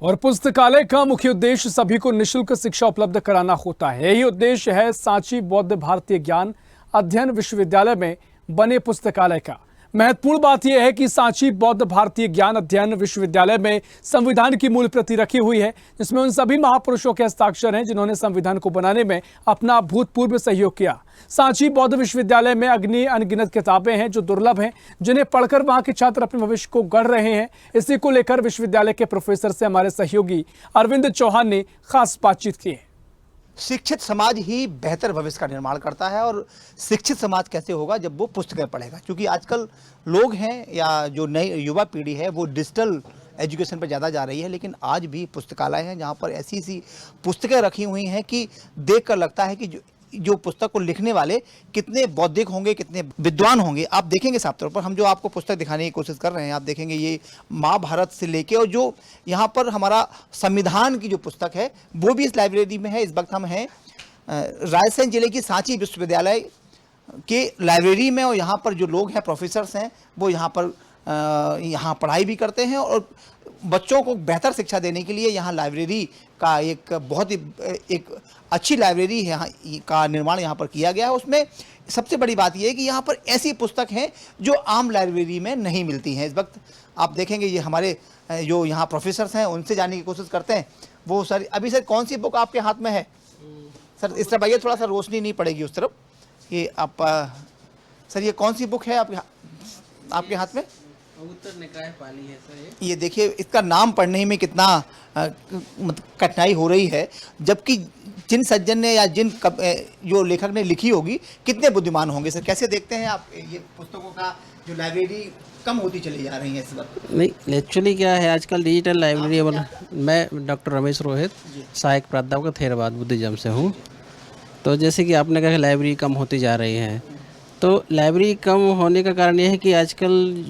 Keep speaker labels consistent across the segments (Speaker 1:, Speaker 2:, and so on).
Speaker 1: और पुस्तकालय का मुख्य उद्देश्य सभी को निशुल्क शिक्षा उपलब्ध कराना होता है। यही उद्देश्य है सांची बौद्ध भारतीय ज्ञान अध्ययन विश्वविद्यालय में बने पुस्तकालय का। महत्वपूर्ण बात यह है कि सांची बौद्ध भारतीय ज्ञान अध्ययन विश्वविद्यालय में संविधान की मूल प्रति रखी हुई है, जिसमें उन सभी महापुरुषों के हस्ताक्षर हैं जिन्होंने संविधान को बनाने में अपना भूतपूर्व सहयोग किया। सांची बौद्ध विश्वविद्यालय में अनगिनत किताबें हैं जो दुर्लभ हैं, जिन्हें पढ़कर वहां के छात्र अपने भविष्य को गढ़ रहे हैं। इसी को लेकर विश्वविद्यालय के प्रोफेसर से हमारे सहयोगी अरविंद चौहान ने खास बातचीत की है।
Speaker 2: शिक्षित समाज ही बेहतर भविष्य का निर्माण करता है। और शिक्षित समाज कैसे होगा? जब वो पुस्तकें पढ़ेगा। क्योंकि आजकल लोग हैं या जो नई युवा पीढ़ी है वो डिजिटल एजुकेशन पर ज़्यादा जा रही है, लेकिन आज भी पुस्तकालय हैं जहाँ पर ऐसी सी पुस्तकें रखी हुई हैं कि देख कर लगता है कि जो पुस्तक को लिखने वाले कितने बौद्धिक होंगे, कितने विद्वान होंगे। आप देखेंगे साफ तौर पर हम जो आपको पुस्तक दिखाने की कोशिश कर रहे हैं, आप देखेंगे ये महाभारत से लेके और जो यहाँ पर हमारा संविधान की जो पुस्तक है वो भी इस लाइब्रेरी में है। इस वक्त हम हैं रायसेन जिले की सांची विश्वविद्यालय के लाइब्रेरी में और यहाँ पर जो लोग हैं, प्रोफेसर्स हैं, वो यहाँ पढ़ाई भी करते हैं और बच्चों को बेहतर शिक्षा देने के लिए यहाँ लाइब्रेरी का एक बहुत ही एक अच्छी लाइब्रेरी है यहाँ का निर्माण यहाँ पर किया गया है। उसमें सबसे बड़ी बात यह है कि यहाँ पर ऐसी पुस्तक हैं जो आम लाइब्रेरी में नहीं मिलती हैं। इस वक्त आप देखेंगे ये हमारे जो यहाँ प्रोफेसर्स हैं उनसे जानने की कोशिश करते हैं। वो सर अभी सर कौन सी बुक आपके हाथ में है? सर इस तरफ आइए, थोड़ा सा रोशनी नहीं पड़ेगी उस तरफ। ये आप सर ये कौन सी बुक है आपके हाथ में?
Speaker 3: उत्तर निकाय पाली है सर।
Speaker 2: ये देखिए इसका नाम पढ़ने में कितना कठिनाई हो रही है, जबकि जिन सज्जन ने या जो लेखक ने लिखी होगी कितने बुद्धिमान होंगे। सर कैसे देखते हैं आप ये पुस्तकों का जो लाइब्रेरी कम होती चली जा रही है इस वक्त?
Speaker 3: नहीं, एक्चुअली क्या है आजकल डिजिटल लाइब्रेरी वाला। मैं डॉक्टर रमेश रोहित, सहायक प्राध्यापक थेरवाद बुद्धिज्म से हूँ। तो जैसे कि आपने कहा लाइब्रेरी कम होती जा रही है, तो लाइब्रेरी कम होने का कारण ये है कि आजकल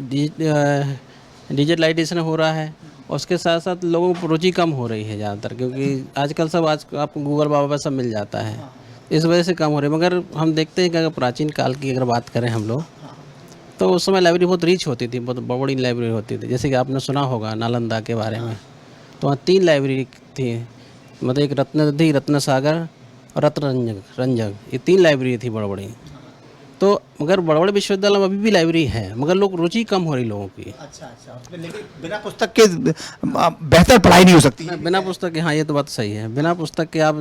Speaker 3: डिजिटलाइजेशन हो रहा है, उसके साथ साथ लोगों को रुचि कम हो रही है ज़्यादातर, क्योंकि आजकल सब आपको गूगल बाबा पर सब मिल जाता है, इस वजह से कम हो रही है। मगर हम देखते हैं कि अगर प्राचीन काल की अगर बात करें हम लोग, तो उस समय लाइब्रेरी बहुत रिच होती थी, बहुत बड़ी लाइब्रेरी होती थी। जैसे कि आपने सुना होगा नालंदा के बारे में, तो वहाँ 3 लाइब्रेरी थी, मतलब एक रत्नदधि, रत्न सागर और रत्न रंजक, ये 3 लाइब्रेरी थी बड़ी बड़ी। तो मगर बड़े बड़े विश्वविद्यालय में अभी भी लाइब्रेरी है, मगर लोग रुचि कम हो रही लोगों की।
Speaker 2: अच्छा, लेकिन बिना पुस्तक के बेहतर पढ़ाई नहीं हो सकती है।
Speaker 3: बिना पुस्तक के, हाँ ये तो बात सही है, बिना पुस्तक के आप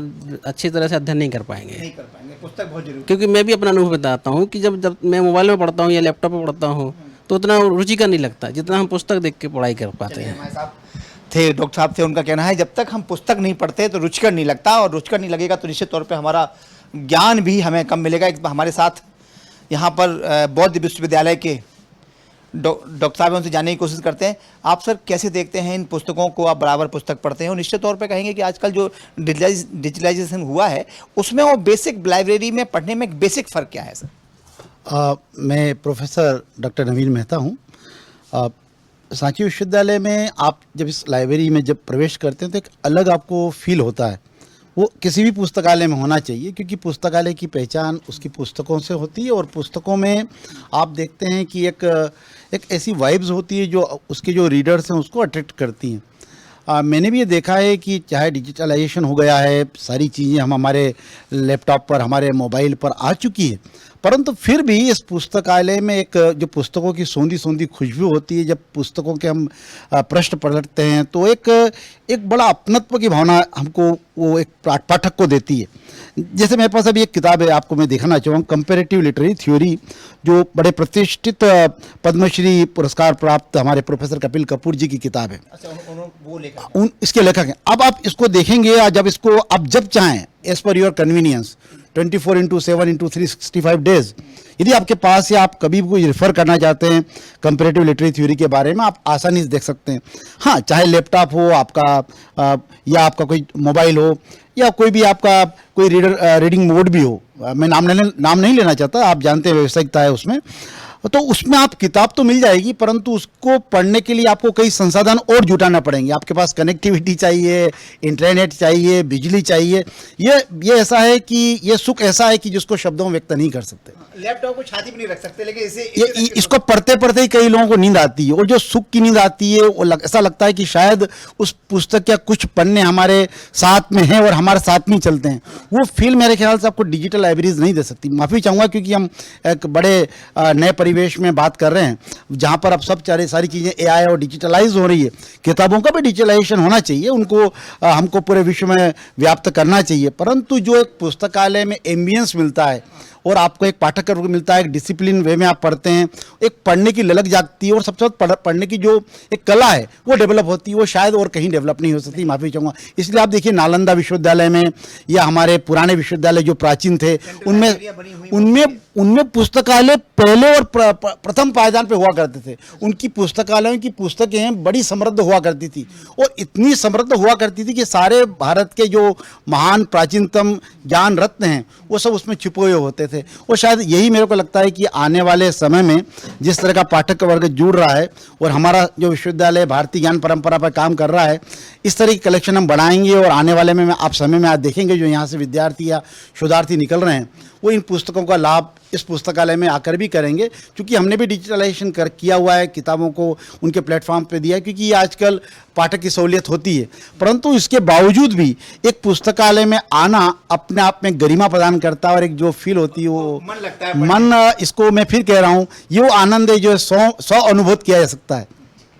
Speaker 3: अच्छी तरह से अध्ययन नहीं कर पाएंगे।
Speaker 2: पुस्तक बहुत जरूरी।
Speaker 3: क्योंकि मैं भी अपना अनुभव बताता हूँ कि जब मैं मोबाइल में पढ़ता हूँ या लैपटॉप में पढ़ता हूँ तो उतना रुचिकर नहीं लगता जितना हम पुस्तक देख के पढ़ाई कर पाते हैं।
Speaker 2: डॉक्टर साहब थे, उनका कहना है जब तक हम पुस्तक नहीं पढ़ते तो रुचिकर नहीं लगता, और रुचिकर नहीं लगेगा तो निश्चित तौर पर हमारा ज्ञान भी हमें कम मिलेगा। हमारे साथ यहाँ पर बौद्ध विश्वविद्यालय के डॉक्टर साहब उनसे जानने की कोशिश करते हैं। आप सर कैसे देखते हैं इन पुस्तकों को? आप बराबर पुस्तक पढ़ते हैं और निश्चित तौर पे कहेंगे कि आजकल जो डिजिटलाइजेशन हुआ है उसमें और बेसिक लाइब्रेरी में पढ़ने में एक बेसिक फ़र्क क्या है सर?
Speaker 4: मैं प्रोफेसर डॉक्टर नवीन मेहता हूँ। सांची विश्वविद्यालय में आप जब इस लाइब्रेरी में जब प्रवेश करते हैं तो एक अलग आपको फील होता है। वो किसी भी पुस्तकालय में होना चाहिए, क्योंकि पुस्तकालय की पहचान उसकी पुस्तकों से होती है और पुस्तकों में आप देखते हैं कि एक ऐसी वाइब्स होती है जो उसके जो रीडर्स हैं उसको अट्रैक्ट करती हैं। मैंने भी ये देखा है कि चाहे डिजिटलाइजेशन हो गया है, सारी चीज़ें हम हमारे लैपटॉप पर, हमारे मोबाइल पर आ चुकी है, परंतु फिर भी इस पुस्तकालय में एक जो पुस्तकों की सोंधी सोंधी खुशबू होती है, जब पुस्तकों के हम पृष्ठ पलटते हैं तो एक बड़ा अपनत्व की भावना हमको वो एक पाठक को देती है। जैसे मेरे पास अभी एक किताब है, आपको मैं दिखाना चाहूँगा, कंपैरेटिव लिटरेरी थ्योरी, जो बड़े प्रतिष्ठित पद्मश्री पुरस्कार प्राप्त हमारे प्रोफेसर कपिल कपूर जी की किताब है।
Speaker 2: अच्छा,
Speaker 4: इसके लेखक हैं। अब आप इसको देखेंगे, जब इसको आप जब चाहें as per your convenience 24/7/365 days, यदि आपके पास या आप कभी भी कोई रेफर करना चाहते हैं कंपैरेटिव लिटरेरी थ्योरी के बारे में, आप आसानी से देख सकते हैं। हाँ, चाहे लैपटॉप हो आपका या आपका कोई मोबाइल हो या कोई भी आपका कोई रीडिंग मोड भी हो, मैं नाम नहीं लेना चाहता, आप जानते हैं व्यावसायिकता है उसमें। तो उसमें आप किताब तो मिल जाएगी, परंतु उसको पढ़ने के लिए आपको कई संसाधन और जुटाना पड़ेंगे। आपके पास कनेक्टिविटी चाहिए, इंटरनेट चाहिए, बिजली चाहिए। ये ऐसा है कि ये सुख ऐसा है कि जिसको शब्दों में व्यक्त नहीं कर सकते।
Speaker 2: लैपटॉप को छाती पे नहीं रख सकते, लेकिन
Speaker 4: इसको पढ़ते पढ़ते ही कई लोगों को नींद आती है, और जो सुख की नींद आती है वो ऐसा लगता है कि शायद उस पुस्तक या कुछ पन्ने हमारे साथ में हैं और हमारे साथ में ही चलते हैं। वो फील मेरे ख्याल से आपको डिजिटल लाइब्रेरीज नहीं दे सकती। माफ़ी चाहूँगा क्योंकि हम एक बड़े नए परिवेश में बात कर रहे हैं जहाँ पर अब सब सारी चीज़ें एआई और डिजिटलाइज हो रही है। किताबों का भी डिजिटलाइजेशन होना चाहिए, उनको हमको पूरे विश्व में व्याप्त करना चाहिए, परंतु जो एक पुस्तकालय में एम्बियंस मिलता है और आपको एक पाठक के रूप में मिलता है, एक डिसिप्लिन वे में आप पढ़ते हैं, एक पढ़ने की ललक जागती है और सबसे ज़्यादा पढ़ने की जो एक कला है वो डेवलप होती है, वो शायद और कहीं डेवलप नहीं हो सकती। माफ़ी चाहूँगा। इसलिए आप देखिए नालंदा विश्वविद्यालय में या हमारे पुराने विश्वविद्यालय जो प्राचीन थे उनमें पुस्तकालय पहले और प्रथम पायदान पे हुआ करते थे। उनकी पुस्तकालयों की पुस्तकें बड़ी समृद्ध हुआ करती थी, और इतनी समृद्ध हुआ करती थी कि सारे भारत के जो महान प्राचीनतम ज्ञान रत्न हैं वो सब उसमें छुपे हुए होते थे। और शायद यही मेरे को लगता है कि आने वाले समय में जिस तरह का पाठक वर्ग जुड़ रहा है और हमारा जो विश्वविद्यालय भारतीय ज्ञान परंपरा पर काम कर रहा है, इस तरह की कलेक्शन हम बढ़ाएंगे, और आने वाले में आप समय में आज देखेंगे जो यहाँ से विद्यार्थी या शोधार्थी निकल रहे हैं वो इन पुस्तकों का लाभ इस पुस्तकालय में आकर भी करेंगे, क्योंकि हमने भी डिजिटलाइजेशन किया हुआ है, किताबों को उनके प्लेटफॉर्म पे दिया है, क्योंकि ये आजकल पाठक की सहूलियत होती है। परंतु इसके बावजूद भी एक पुस्तकालय में आना अपने आप में गरिमा प्रदान करता है, और एक जो फील होती है वो
Speaker 2: मन लगता है,
Speaker 4: मन, इसको मैं फिर कह रहा हूँ, ये वो आनंद है जो सौ अनुभूत किया जा सकता है।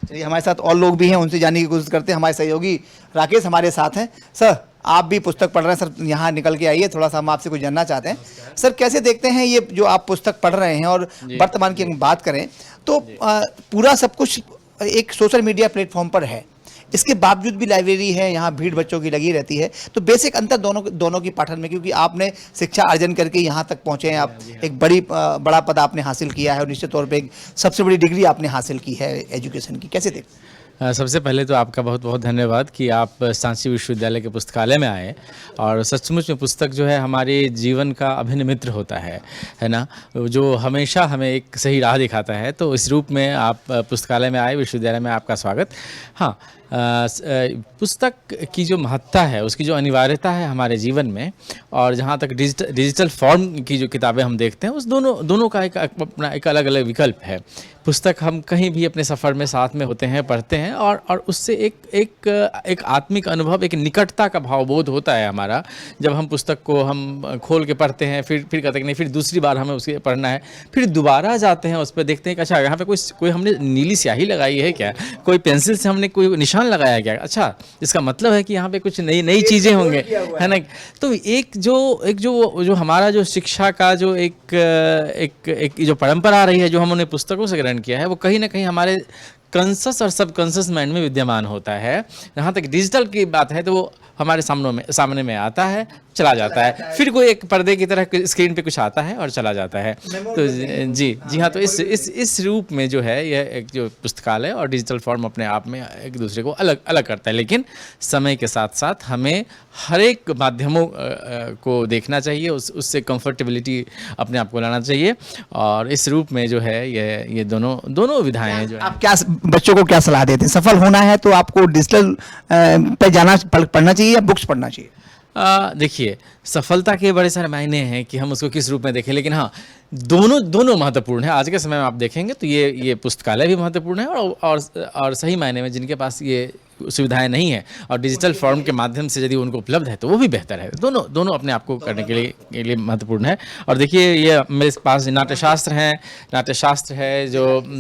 Speaker 2: चलिए, हमारे साथ और लोग भी हैं, उनसे जानने की कोशिश करते हैं। हमारे सहयोगी राकेश हमारे साथ हैं। सर, आप भी पुस्तक पढ़ रहे हैं, सर यहाँ निकल के आइए, थोड़ा सा हम आपसे कुछ जानना चाहते हैं। सर, कैसे देखते हैं ये जो आप पुस्तक पढ़ रहे हैं, और वर्तमान की हम बात करें तो पूरा सब कुछ एक सोशल मीडिया प्लेटफॉर्म पर है, इसके बावजूद भी लाइब्रेरी है, यहाँ भीड़ बच्चों की लगी रहती है, तो बेसिक अंतर दोनों की पाठन में, क्योंकि आपने शिक्षा अर्जन करके यहाँ तक पहुँचे हैं, आप एक बड़ा पद आपने हासिल किया है, और निश्चित तौर पे एक सबसे बड़ी डिग्री आपने हासिल की है एजुकेशन की, कैसे देखते हैं?
Speaker 5: सबसे पहले तो आपका बहुत बहुत धन्यवाद कि आप सांची विश्वविद्यालय के पुस्तकालय में आए, और सचमुच में पुस्तक जो है हमारे जीवन का अभिन्न मित्र होता है ना, जो हमेशा हमें एक सही राह दिखाता है। तो इस रूप में आप पुस्तकालय में आए, विश्वविद्यालय में आपका स्वागत। हाँ, पुस्तक की जो महत्ता है, उसकी जो अनिवार्यता है हमारे जीवन में, और जहाँ तक डिजिटल फॉर्म की जो किताबें हम देखते हैं, उस दोनों का अपना एक अलग अलग विकल्प है। पुस्तक हम कहीं भी अपने सफ़र में साथ में होते हैं, पढ़ते हैं, और उससे एक आत्मिक अनुभव, एक निकटता का भावबोध होता है हमारा। जब हम पुस्तक को हम खोल के पढ़ते हैं, फिर कहते हैं नहीं, फिर दूसरी बार हमें उसे पढ़ना है, फिर दोबारा जाते हैं उस पर, देखते हैं कि अच्छा यहाँ पे कोई हमने नीली स्याही लगाई है क्या, कोई पेंसिल से हमने कोई निशान लगाया क्या, अच्छा इसका मतलब है कि यहाँ पे कुछ नई चीज़ें होंगे, है ना। तो एक जो हमारा जो शिक्षा का जो एक जो परंपरा रही है, जो हमने पुस्तकों से ग्रहण किया है, वो कहीं ना कहीं हमारे कॉन्शस और सबकॉन्शस माइंड में विद्यमान होता है। जहाँ तक डिजिटल की बात है तो वो हमारे सामने में आता है, चला जाता है, फिर कोई एक पर्दे की तरह स्क्रीन पे कुछ आता है और चला जाता है। तो जी हाँ, तो इस रूप में जो है यह एक जो पुस्तकालय और डिजिटल फॉर्म अपने आप में एक दूसरे को अलग करता है, लेकिन समय के साथ साथ हमें हर एक माध्यमों को देखना चाहिए, उससे कंफर्टेबिलिटी अपने आप को लाना चाहिए, और इस रूप में जो है ये दोनों विधाएं जो है।
Speaker 2: आप क्या बच्चों को क्या सलाह देते हैं? सफल होना है तो आपको डिजिटल पे पढ़ना चाहिए या बुक्स पढ़ना चाहिए?
Speaker 5: देखिए, सफलता के बड़े सारे मायने हैं कि हम उसको किस रूप में देखें, लेकिन हाँ, दोनों महत्वपूर्ण है। आज के समय में आप देखेंगे तो ये पुस्तकालय भी महत्वपूर्ण है, और सही मायने में जिनके पास ये सुविधाएं नहीं है और डिजिटल फॉर्म के माध्यम से यदि उनको उपलब्ध है तो वो भी बेहतर है। दोनों अपने आप को करने के लिए महत्वपूर्ण है। और देखिए, ये मेरे पास नाट्यशास्त्र है जो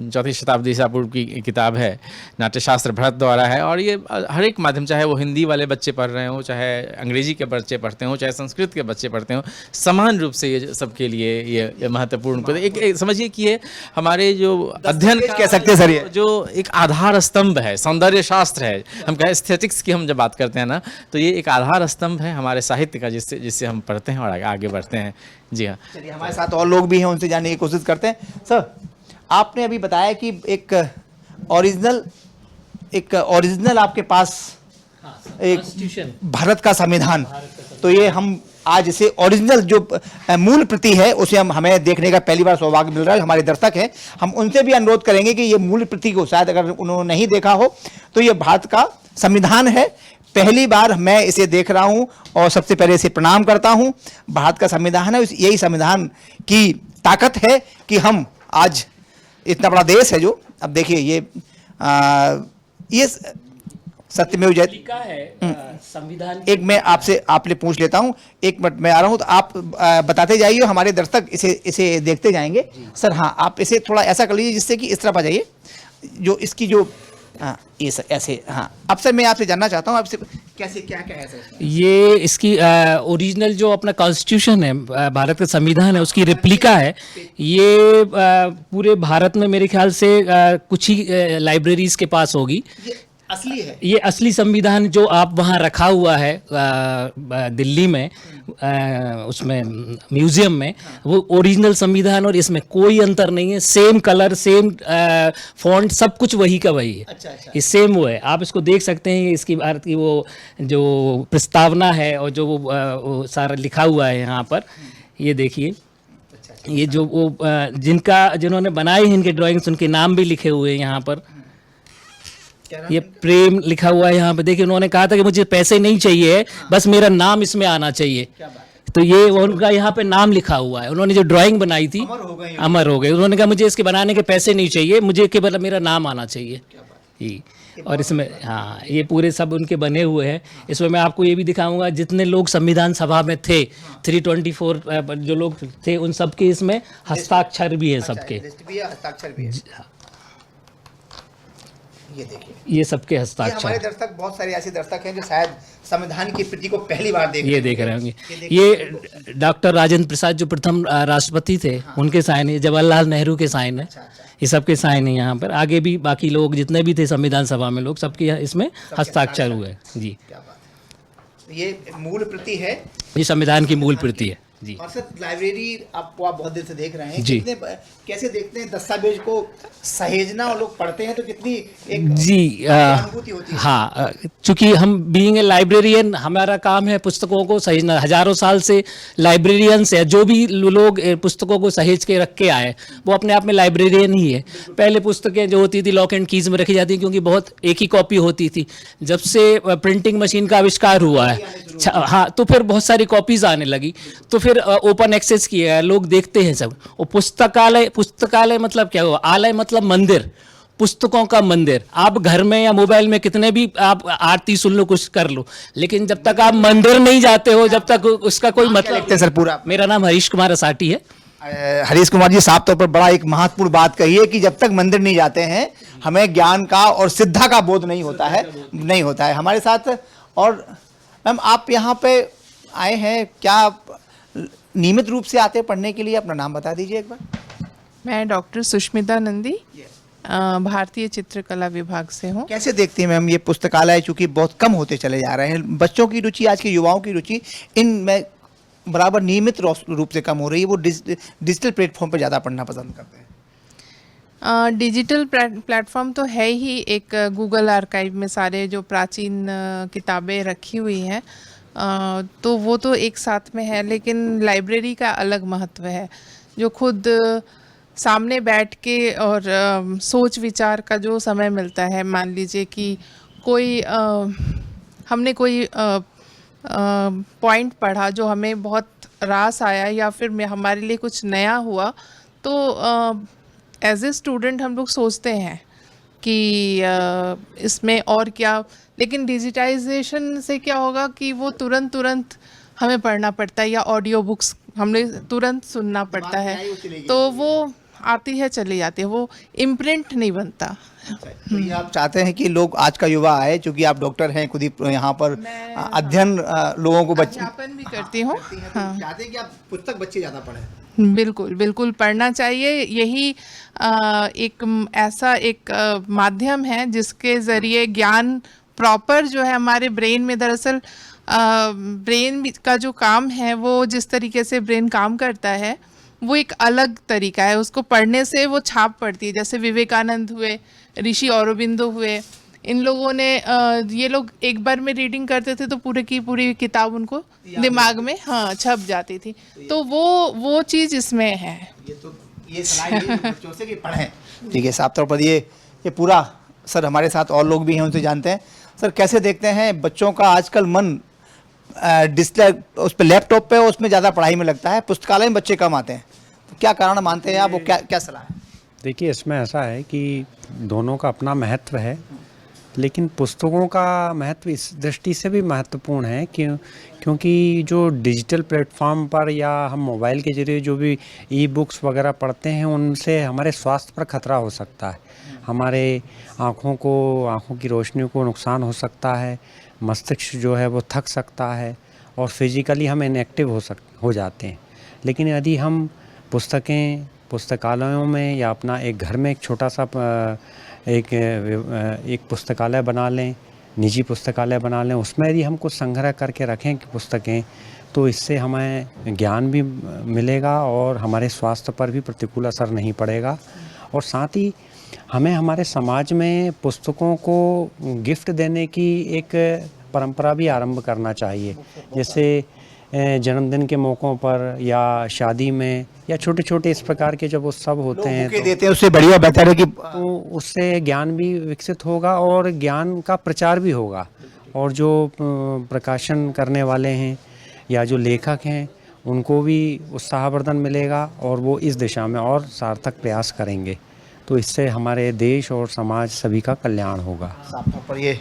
Speaker 5: 4वीं शताब्दी ईसा पूर्व की किताब है, नाट्यशास्त्र भरत द्वारा है, और ये हर एक माध्यम, चाहे वो हिंदी वाले बच्चे पढ़ रहे हों, चाहे अंग्रेजी के बच्चे पढ़ते हों, चाहे संस्कृत के बच्चे पढ़ते हों, समान रूप से ये सबके लिए ये महत्वपूर्ण। एक समझिए कि ये हमारे जो अध्ययन
Speaker 2: कह सकते हैं सर, ये
Speaker 5: जो एक आधार स्तंभ है, सौंदर्य शास्त्र है, हम कहें एस्थेटिक्स की हम जब बात करते हैं ना, तो ये एक आधार स्तंभ है हमारे साहित्य का, जिससे हम पढ़ते हैं और आगे बढ़ते हैं। जी हाँ,
Speaker 2: चलिए, हमारे साथ और लोग भी हैं, उनसे जानने की कोशिश करते हैं। सर, आपने अभी बताया कि एक ओरिजिनल आपके पास एक भारत का संविधान, तो ये हम आज इसे ओरिजिनल जो मूल प्रति है उसे हमें देखने का पहली बार सौभाग्य मिल रहा है। हमारे दर्शक हैं, हम उनसे भी अनुरोध करेंगे कि ये मूल प्रति को शायद अगर उन्होंने नहीं देखा हो तो ये भारत का संविधान है। पहली बार मैं इसे देख रहा हूं और सबसे पहले इसे प्रणाम करता हूं। भारत का संविधान है, यही संविधान की ताकत है कि हम आज इतना बड़ा देश है जो, अब देखिए ये सत्यमेव जयते
Speaker 6: है संविधान।
Speaker 2: एक मैं आपसे पूछ लेता हूं, एक मिनट में आ रहा हूं, तो आप बताते जाइए, हमारे दर्शक इसे देखते जाएंगे। सर हाँ, आप इसे थोड़ा ऐसा कर लीजिए जिससे कि इस तरफ आ जाइए, जो इसकी जो ये सर ऐसे। हाँ, अब सर मैं आपसे जानना चाहता हूँ आपसे कैसे क्या है सर?
Speaker 6: ये इसकी ओरिजिनल जो अपना कॉन्स्टिट्यूशन है, भारत का संविधान है, उसकी रेप्लिका है। ये पूरे भारत में मेरे ख्याल से कुछ ही लाइब्रेरीज के पास होगी।
Speaker 2: असली है
Speaker 6: ये असली संविधान जो आप वहाँ रखा हुआ है दिल्ली में, उसमें म्यूजियम में, वो ओरिजिनल संविधान, और इसमें कोई अंतर नहीं है। सेम कलर, सेम फॉन्ट, सब कुछ वही का वही है।
Speaker 2: अच्छा।
Speaker 6: ये सेम वो है, आप इसको देख सकते हैं। इसकी भारत की वो जो प्रस्तावना है और जो वो सारा लिखा हुआ है यहाँ पर, ये देखिए। ये जो वो जिन्होंने बनाए हैं इनके ड्राइंग्स, उनके नाम भी लिखे हुए हैं यहाँ पर। ये प्रेम लिखा हुआ है यहाँ पे, देखिए। उन्होंने कहा था कि मुझे पैसे नहीं चाहिए, बस मेरा नाम इसमें आना चाहिए। तो ये उनका यहाँ पे नाम लिखा हुआ है। उन्होंने जो ड्राइंग बनाई थी अमर हो गई। उन्होंने कहा मुझे इसके बनाने के पैसे नहीं चाहिए, मुझे केवल मेरा नाम आना चाहिए। ये और इसमें हाँ, ये पूरे सब उनके बने हुए हैं। इसमें मैं आपको ये भी दिखाऊंगा, जितने लोग संविधान सभा में थे, 324 जो लोग थे, उन सबके इसमें हस्ताक्षर भी है सबके।
Speaker 2: हस्ताक्षर भी है। ये देखिए,
Speaker 6: ये सबके हस्ताक्षर।
Speaker 2: हमारे दर्शक, बहुत सारे ऐसे दर्शक हैं जो शायद संविधान की प्रति को पहली बार देख
Speaker 6: रहे होंगे। ये डॉक्टर राजेंद्र प्रसाद जो प्रथम राष्ट्रपति थे, उनके साइन है। जवाहरलाल नेहरू के साइन है। ये सबके साइन है यहाँ पर। आगे भी बाकी लोग जितने भी थे संविधान सभा में लोग, सबके इसमें हस्ताक्षर हुए। जी,
Speaker 2: ये मूल प्रति है,
Speaker 6: ये संविधान की मूल प्रति है। जी।
Speaker 2: और सर, लाइब्रेरी आपको आप बहुत देर से देख रहे हैं,
Speaker 6: जी।
Speaker 2: कैसे देखते हैं दस्तावेज को सहेजना, और लोग पढ़ते हैं तो कितनी एक
Speaker 6: जी
Speaker 2: अनुभूति होती है?
Speaker 6: हाँ, चूंकि हम बीइंग ए लाइब्रेरियन, हमारा काम है पुस्तकों को सहेजना। हजारों साल से लाइब्रेरियंस है, जो भी लोग पुस्तकों को सहेज के रख के आए, वो अपने आप में लाइब्रेरियन ही है। पहले पुस्तकें जो होती थी लॉक एंड कीज में रखी जाती थी, क्योंकि बहुत एक ही कॉपी होती थी। जब से प्रिंटिंग मशीन का आविष्कार हुआ है, हाँ, तो फिर बहुत सारी कॉपीज आने लगी, तो फिर ओपन एक्सेस किया है, लोग देखते हैं सब। और पुस्तकालय मतलब क्या हुआ? आलय मतलब मंदिर, पुस्तकों का मंदिर। आप घर में या मोबाइल में कितने भी आप आरती सुन लो, कुछ कर लो, लेकिन जब तक आप मंदिर नहीं जाते हो, जब तक उसका कोई मतलब।
Speaker 2: सर पूरा,
Speaker 6: मेरा नाम हरीश कुमार असाटी है।
Speaker 2: हरीश कुमार जी, साफ तौर पर बड़ा एक महत्वपूर्ण बात कही है कि जब तक मंदिर नहीं जाते हैं, हमें ज्ञान का और सिद्धा का बोध नहीं होता है हमारे साथ। और मैम, आप यहाँ पे आए हैं, क्या आप नियमित रूप से आते हैं पढ़ने के लिए? अपना नाम बता दीजिए एक बार।
Speaker 7: मैं डॉक्टर सुष्मिता नंदी, भारतीय चित्रकला विभाग से हूँ।
Speaker 2: कैसे देखते हैं मैम ये पुस्तकालय, चूंकि बहुत कम होते चले जा रहे हैं, बच्चों की रुचि, आज के युवाओं की रुचि इनमें बराबर नियमित रूप से कम हो रही है, वो डिजिटल प्लेटफॉर्म पर ज़्यादा पढ़ना पसंद करते हैं?
Speaker 7: डिजिटल प्लेटफॉर्म तो है ही। एक गूगल आर्काइव में सारे जो प्राचीन किताबें रखी हुई हैं, तो वो तो एक साथ में है, लेकिन लाइब्रेरी का अलग महत्व है, जो खुद सामने बैठ के और सोच विचार का जो समय मिलता है। मान लीजिए कि कोई हमने कोई पॉइंट पढ़ा जो हमें बहुत रास आया, या फिर हमारे लिए कुछ नया हुआ, तो एज ए स्टूडेंट हम लोग सोचते हैं कि इसमें और क्या। लेकिन डिजिटाइजेशन से क्या होगा कि वो तुरंत हमें पढ़ना पड़ता है, या ऑडियो बुक्स हमने तुरंत सुनना पड़ता है, तो वो आती है चली जाती है, वो इम्प्रिंट नहीं बनता।
Speaker 2: तो ये आप चाहते हैं कि लोग, आज का युवा आए, क्योंकि आप डॉक्टर हैं, खुद ही यहाँ पर अध्ययन लोगों को
Speaker 7: अध्यापन भी करती हूँ।
Speaker 2: हाँ, चाहते हैं कि आप पुस्तक बच्चे ज़्यादा पढ़ें।
Speaker 7: बिल्कुल पढ़ना चाहिए। यही एक ऐसा एक माध्यम है जिसके ज़रिए ज्ञान प्रॉपर जो है हमारे ब्रेन में, दरअसल ब्रेन का जो काम है, वो जिस तरीके से ब्रेन काम करता है, वो एक अलग तरीका है। उसको पढ़ने से वो छाप पड़ती है। जैसे विवेकानंद हुए, ऋषि औरोबिंदो हुए, इन लोगों ने ये लोग एक बार में रीडिंग करते थे तो पूरे की पूरी किताब उनको दिमाग में हाँ छप जाती थी, तो वो चीज़ इसमें है।
Speaker 2: ये सलाह ये बच्चों से कि पढ़ें। ठीक है, साफ तौर पर ये पूरा सर हमारे साथ और लोग भी हैं, उनसे जानते हैं। सर कैसे देखते हैं बच्चों का आजकल मन डिजिटल उस पर लैपटॉप पे उसमें ज़्यादा पढ़ाई में लगता है, पुस्तकालय में बच्चे कम आते हैं, तो क्या कारण मानते हैं आप, वो क्या सलाह है?
Speaker 8: देखिए, इसमें ऐसा है कि दोनों का अपना महत्व है, लेकिन पुस्तकों का महत्व इस दृष्टि से भी महत्वपूर्ण है क्योंकि जो डिजिटल प्लेटफॉर्म पर या हम मोबाइल के जरिए जो भी ई बुक्स वगैरह पढ़ते हैं, उनसे हमारे स्वास्थ्य पर खतरा हो सकता है। हमारे आँखों की रोशनी को नुकसान हो सकता है, मस्तिष्क जो है वो थक सकता है और फिजिकली हम इनएक्टिव हो जाते हैं। लेकिन यदि हम पुस्तकालयों में या अपना एक घर में एक छोटा सा एक पुस्तकालय बना लें, निजी पुस्तकालय बना लें, उसमें यदि हम कुछ संग्रह करके रखें पुस्तकें, तो इससे हमें ज्ञान भी मिलेगा और हमारे स्वास्थ्य पर भी प्रतिकूल असर नहीं पड़ेगा। और साथ ही हमें हमारे समाज में पुस्तकों को गिफ्ट देने की एक परंपरा भी आरंभ करना चाहिए। जैसे जन्मदिन के मौक़ों पर या शादी में या छोटे छोटे इस प्रकार के जब उत्सव होते हैं
Speaker 2: तो देते हैं, उससे बढ़िया बेहतर है कि
Speaker 8: तो उससे ज्ञान भी विकसित होगा और ज्ञान का प्रचार भी होगा। और जो प्रकाशन करने वाले हैं या जो लेखक हैं, उनको भी उत्साहवर्धन मिलेगा और वो इस दिशा में और सार्थक प्रयास करेंगे, तो इससे हमारे देश और समाज सभी का कल्याण होगा।
Speaker 2: साफ तौर पर ये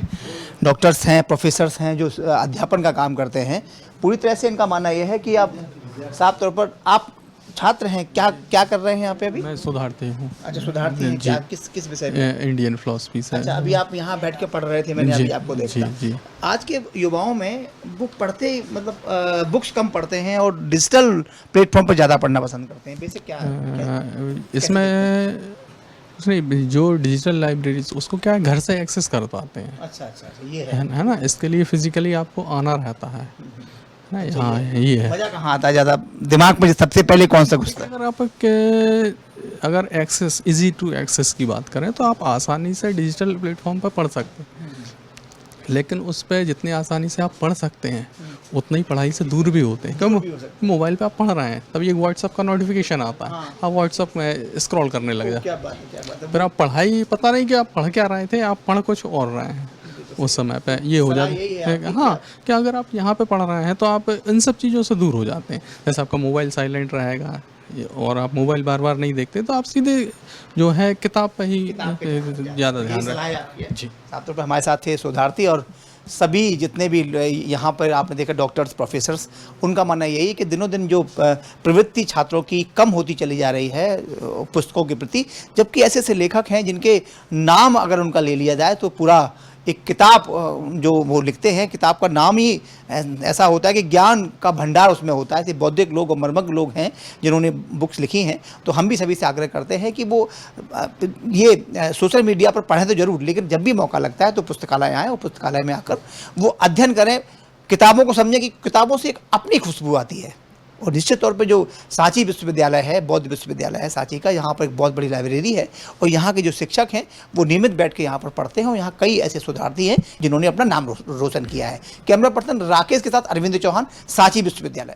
Speaker 2: डॉक्टर्स हैं, प्रोफेसर्स हैं जो अध्यापन का काम करते हैं, पूरी तरह से इनका मानना यह है कि आप साफ तौर पर आप छात्र हैं, क्या कर रहे हैं यहाँ पे अभी?
Speaker 9: मैं सुधारती हूँ।
Speaker 2: अच्छा, सुधारती हैं क्या? किस विषय में?
Speaker 9: इंडियन फिलॉसफी से।
Speaker 2: अच्छा, अभी आप यहाँ बैठ के पढ़ रहे थे, मैंने अभी आपको देखा।
Speaker 9: जी।
Speaker 2: आज के युवाओं में बुक पढ़ते मतलब बुक्स कम पढ़ते हैं और डिजिटल प्लेटफॉर्म पर ज़्यादा पढ़ना पसंद करते हैं। बेसिक क्या है
Speaker 9: इसमें? उसने जो डिजिटल लाइब्रेरीज उसको क्या घर से एक्सेस कर पाते हैं।
Speaker 2: अच्छा, ये
Speaker 9: है ना, इसके लिए फिजिकली आपको आना रहता है ना। हाँ, ये है।
Speaker 2: मज़ा कहाँ आता है ज़्यादा? दिमाग में सबसे पहले कौन सा घुसता है?
Speaker 9: अगर एक्सेस इजी टू एक्सेस की बात करें तो आप आसानी से डिजिटल प्लेटफॉर्म पर पढ़ सकते हैं, लेकिन उस पर जितनी आसानी से आप पढ़ सकते हैं उतना ही पढ़ाई से दूर भी होते हैं। क्यों? मोबाइल पे आप पढ़ रहे हैं, तभी एक व्हाट्सअप का नोटिफिकेशन आता है, आप व्हाट्सअप में स्क्रॉल करने लग जाते हैं, फिर आप पढ़ाई पता नहीं कि आप पढ़ क्या रहे थे, आप पढ़ कुछ और रहे हैं उस समय पे। ये हो जाता है हाँ, कि अगर आप यहाँ पे पढ़ रहे हैं तो आप इन सब चीज़ों से दूर हो जाते हैं। जैसे आपका मोबाइल साइलेंट रहेगा और आप मोबाइल बार बार नहीं देखते, तो आप सीधे जो है किताब पे ही ज़्यादा ध्यान रखें। जी,
Speaker 2: साफ तौर पर हमारे साथ थे शोधार्थी और सभी जितने भी यहाँ पर आपने देखा डॉक्टर्स, प्रोफेसर्स, उनका मानना यही है कि दिनों दिन जो प्रवृत्ति छात्रों की कम होती चली जा रही है पुस्तकों के प्रति, जबकि ऐसे ऐसे लेखक हैं जिनके नाम अगर उनका ले लिया जाए तो पूरा एक किताब जो वो लिखते हैं, किताब का नाम ही ऐसा होता है कि ज्ञान का भंडार उसमें होता है। ऐसे बौद्धिक लोग और मर्मज्ञ लोग हैं जिन्होंने बुक्स लिखी हैं, तो हम भी सभी से आग्रह करते हैं कि वो ये सोशल मीडिया पर पढ़ें तो जरूर, लेकिन जब भी मौका लगता है तो पुस्तकालय आएँ और पुस्तकालय में आकर वो अध्ययन करें, किताबों को समझें कि किताबों से एक अपनी खुशबू आती है। और निश्चित तौर पे जो सांची विश्वविद्यालय है, बौद्ध विश्वविद्यालय है सांची का, यहाँ पर एक बहुत बड़ी लाइब्रेरी है और यहाँ के जो शिक्षक हैं वो नियमित बैठ के यहाँ पर पढ़ते हैं और यहाँ कई ऐसे शोधार्थी हैं जिन्होंने अपना नाम रोशन किया है। कैमरा पर्सन राकेश के साथ अरविंद चौहान, सांची विश्वविद्यालय।